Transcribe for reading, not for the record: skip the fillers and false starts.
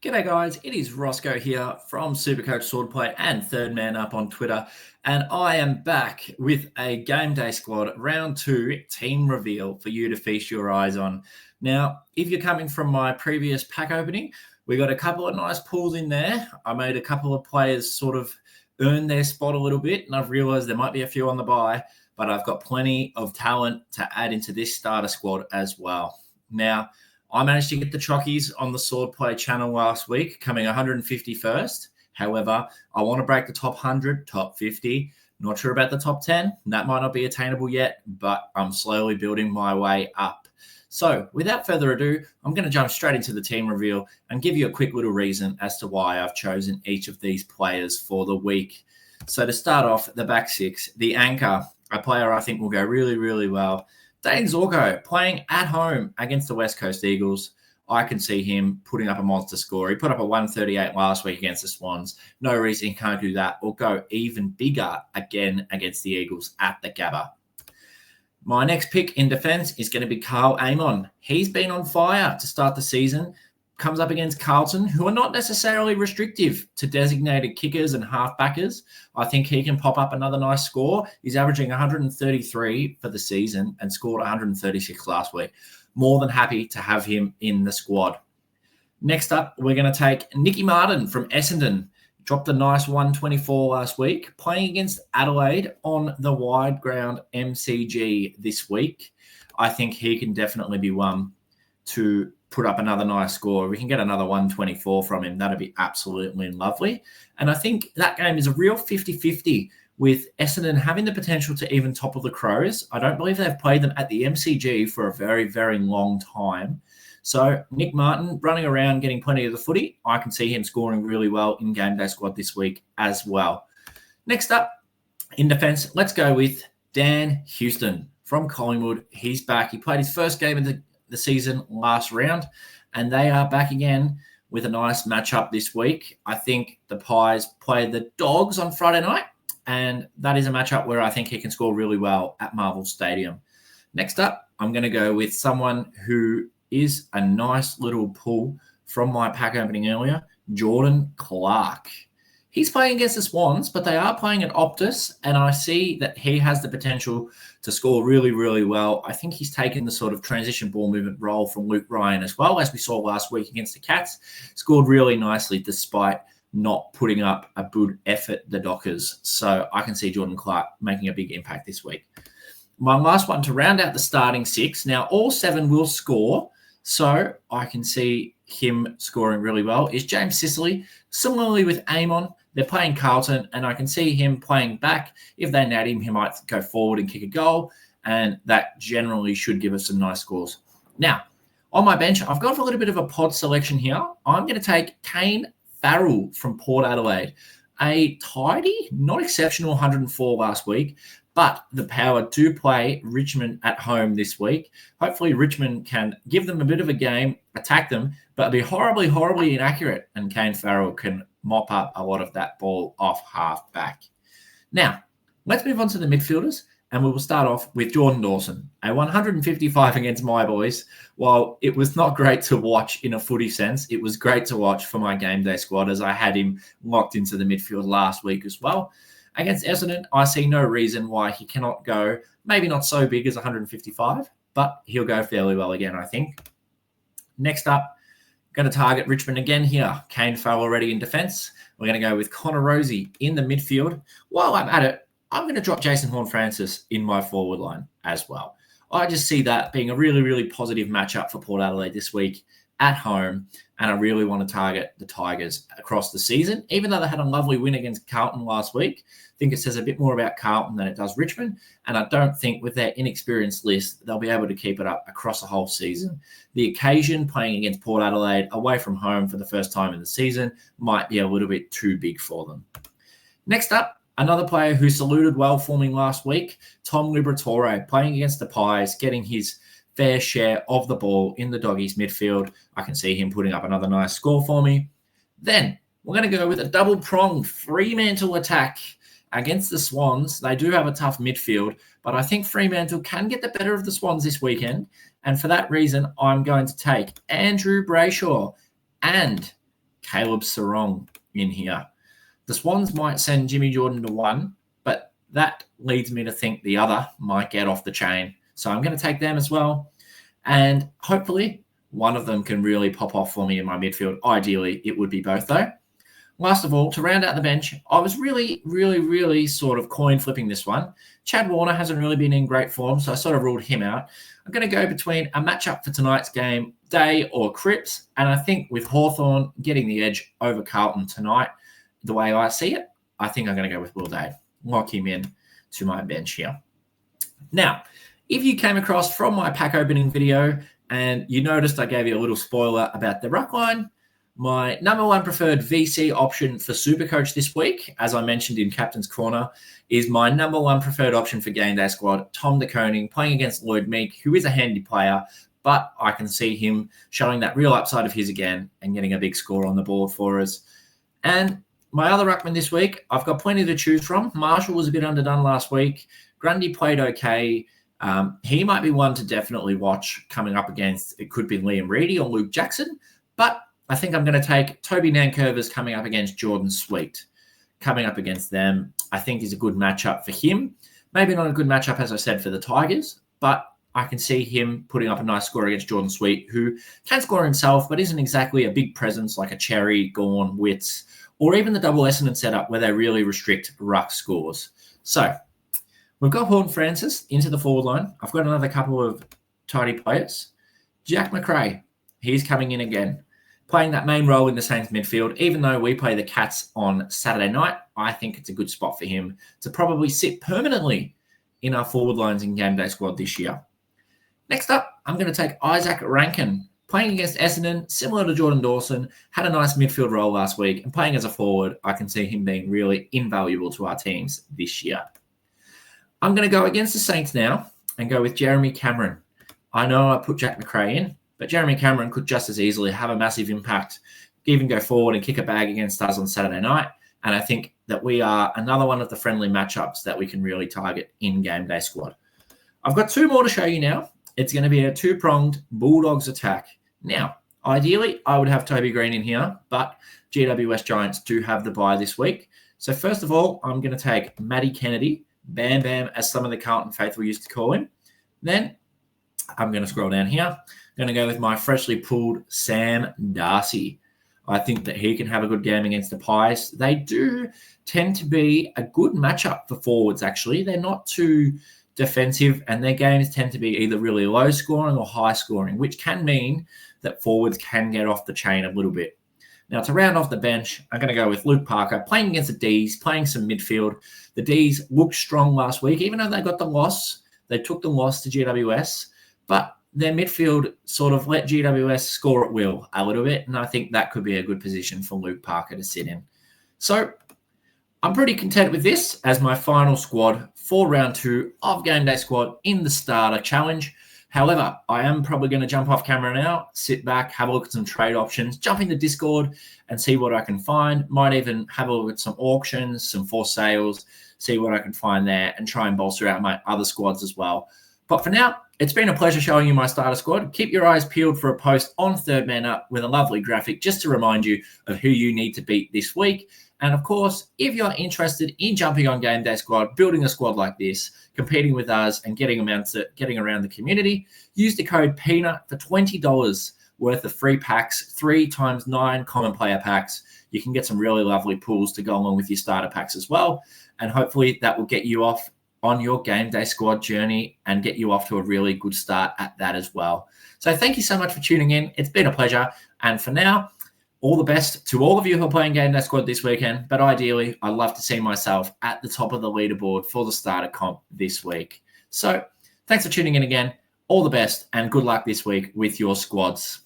G'day guys, it is Rossco here from Supercoach Swordplay and Third Man Up on Twitter, and I am back with a game day squad round 2 team reveal for you to feast your eyes on. Now, if you're coming from my previous pack opening, we got a couple of nice pulls in there. I made a couple of players sort of earn their spot a little bit, and I've realised there might be a few on the buy, but I've got plenty of talent to add into this starter squad as well. Now, I managed to get the chockies on the Swordplay channel last week, coming 151st. However, I want to break the top 100, top 50. Not sure about the top 10. That might not be attainable yet, but I'm slowly building my way up. So without further ado, I'm going to jump straight into the team reveal and give you a quick little reason as to why I've chosen each of these players for the week. So to start off, the back six, the anchor, a player I think will go really, really well. Dane Zorko playing at home against the West Coast Eagles. I can see him putting up a monster score. He put up a 138 last week against the Swans. No reason he can't do that or go even bigger again against the Eagles at the Gabba. My next pick in defence is going to be Carl Amon. He's been on fire to start the season. Comes up against Carlton, who are not necessarily restrictive to designated kickers and halfbackers. I think he can pop up another nice score. He's averaging 133 for the season and scored 136 last week. More than happy to have him in the squad. Next up, we're going to take Nicky Martin from Essendon. Dropped a nice 124 last week, playing against Adelaide on the wide ground MCG this week. I think he can definitely be one to put up another nice score. We can get another 124 from him. That'd be absolutely lovely. And I think that game is a real 50-50 with Essendon having the potential to even topple the Crows. I don't believe they've played them at the MCG for a very, very long time. So Nick Martin running around getting plenty of the footy. I can see him scoring really well in game day squad this week as well. Next up, in defence, let's go with Dan Houston from Collingwood. He's back. He played his first game in the season last round, and they are back again with a nice matchup this week. I think the Pies play the Dogs on Friday night, and that is a matchup where I think he can score really well at Marvel Stadium. Next up, I'm going to go with someone who is a nice little pull from my pack opening earlier, Jordan Clark. He's playing against the Swans, but they are playing at Optus, and I see that he has the potential to score really, really well. I think he's taken the sort of transition ball movement role from Luke Ryan as well, as we saw last week against the Cats. Scored really nicely despite not putting up a good effort, the Dockers. So I can see Jordan Clark making a big impact this week. My last one to round out the starting six. Now, all 7 will score, so I can see him scoring really well, is James Sicily. Similarly with Amon, they're playing Carlton, and I can see him playing back. If they nail him, he might go forward and kick a goal, and that generally should give us some nice scores. Now, on my bench, I've got a little bit of a pod selection here. I'm going to take Kane Farrell from Port Adelaide. A tidy, not exceptional 104 last week, but the Power do play Richmond at home this week. Hopefully Richmond can give them a bit of a game, attack them, but be horribly, horribly inaccurate, and Kane Farrell can mop up a lot of that ball off half back. Now, let's move on to the midfielders, and we will start off with Jordan Dawson, a 155 against my boys. While it was not great to watch in a footy sense, it was great to watch for my game day squad, as I had him locked into the midfield last week as well. Against Essendon, I see no reason why he cannot go, maybe not so big as 155, but he'll go fairly well again, I think. Next up, going to target Richmond again here. Kane Farrell already in defence. We're going to go with Connor Rozee in the midfield. While I'm at it, I'm going to drop Jason Horne-Francis in my forward line as well. I just see that being a really, really positive matchup for Port Adelaide this week at home, and I really want to target the Tigers across the season. Even though they had a lovely win against Carlton last week, I think it says a bit more about Carlton than it does Richmond, and I don't think with their inexperienced list, they'll be able to keep it up across the whole season. The occasion playing against Port Adelaide away from home for the first time in the season might be a little bit too big for them. Next up, another player who saluted well for me last week, Tom Liberatore, playing against the Pies, getting his fair share of the ball in the Doggies midfield. I can see him putting up another nice score for me. Then we're going to go with a double-pronged Fremantle attack against the Swans. They do have a tough midfield, but I think Fremantle can get the better of the Swans this weekend. And for that reason, I'm going to take Andrew Brayshaw and Caleb Sarong in here. The Swans might send Jimmy Jordan to one, but that leads me to think the other might get off the chain. So I'm going to take them as well. And hopefully one of them can really pop off for me in my midfield. Ideally, it would be both though. Last of all, to round out the bench, I was really sort of coin flipping this one. Chad Warner hasn't really been in great form, so I sort of ruled him out. I'm going to go between a matchup for tonight's game, Day or Cripps, and I think with Hawthorn getting the edge over Carlton tonight, the way I see it, I think I'm going to go with Will Day. Lock him in to my bench here. Now, if you came across from my pack opening video and you noticed I gave you a little spoiler about the ruck line, my number one preferred VC option for Supercoach this week, as I mentioned in Captain's Corner, is my number one preferred option for Game Day Squad, Tom de Koning, playing against Lloyd Meek, who is a handy player, but I can see him showing that real upside of his again and getting a big score on the board for us. And my other ruckman this week, I've got plenty to choose from. Marshall was a bit underdone last week. Grundy played okay. He might be one to definitely watch coming up against, it could be Liam Reedy or Luke Jackson, but I think I'm going to take Toby Nankervis coming up against Jordan Sweet. Coming up against them, I think is a good matchup for him. Maybe not a good matchup, as I said, for the Tigers, but I can see him putting up a nice score against Jordan Sweet, who can score himself, but isn't exactly a big presence like a Cherry, Gawn, Witts, or even the double Essendon setup where they really restrict ruck scores. So we've got Horton Francis into the forward line. I've got another couple of tidy players. Jack McRae, he's coming in again, playing that main role in the Saints midfield. Even though we play the Cats on Saturday night, I think it's a good spot for him to probably sit permanently in our forward lines in Game Day Squad this year. Next up, I'm going to take Isaac Rankin, playing against Essendon, similar to Jordan Dawson, had a nice midfield role last week, and playing as a forward, I can see him being really invaluable to our teams this year. I'm going to go against the Saints now and go with Jeremy Cameron. I know I put Jack McRae in, but Jeremy Cameron could just as easily have a massive impact, even go forward and kick a bag against us on Saturday night. And I think that we are another one of the friendly matchups that we can really target in Game Day Squad. I've got two more to show you now. It's going to be a two-pronged Bulldogs attack. Now, ideally, I would have Toby Green in here, but GWS Giants do have the bye this week. So first of all, I'm going to take Matty Kennedy, Bam Bam, as some of the Carlton faithful used to call him. Then I'm going to scroll down here. I'm going to go with my freshly pulled Sam Darcy. I think that he can have a good game against the Pies. They do tend to be a good matchup for forwards, actually. They're not too defensive, and their games tend to be either really low scoring or high scoring, which can mean that forwards can get off the chain a little bit. Now, to round off the bench, I'm going to go with Luke Parker, playing against the Ds, playing some midfield. The Ds looked strong last week, even though they got the loss. They took the loss to GWS, but their midfield sort of let GWS score at will a little bit, and I think that could be a good position for Luke Parker to sit in. So I'm pretty content with this as my final squad for round 2 of Game Day Squad in the Starter Challenge. However, I am probably going to jump off camera now, sit back, have a look at some trade options, jump into Discord and see what I can find. Might even have a look at some auctions, some for sales, see what I can find there and try and bolster out my other squads as well. But for now, it's been a pleasure showing you my starter squad. Keep your eyes peeled for a post on Third Man Up with a lovely graphic just to remind you of who you need to beat this week. And of course, if you're interested in jumping on Game Day Squad, building a squad like this, competing with us and getting around the community, use the code PEANUT for $20 worth of free packs, 3 times 9 common player packs. You can get some really lovely pools to go along with your starter packs as well. And hopefully that will get you off on your Game Day Squad journey and get you off to a really good start at that as well. So thank you so much for tuning in. It's been a pleasure. And for now, all the best to all of you who are playing Game Day Squad this weekend. But ideally, I'd love to see myself at the top of the leaderboard for the starter comp this week. So thanks for tuning in again. All the best and good luck this week with your squads.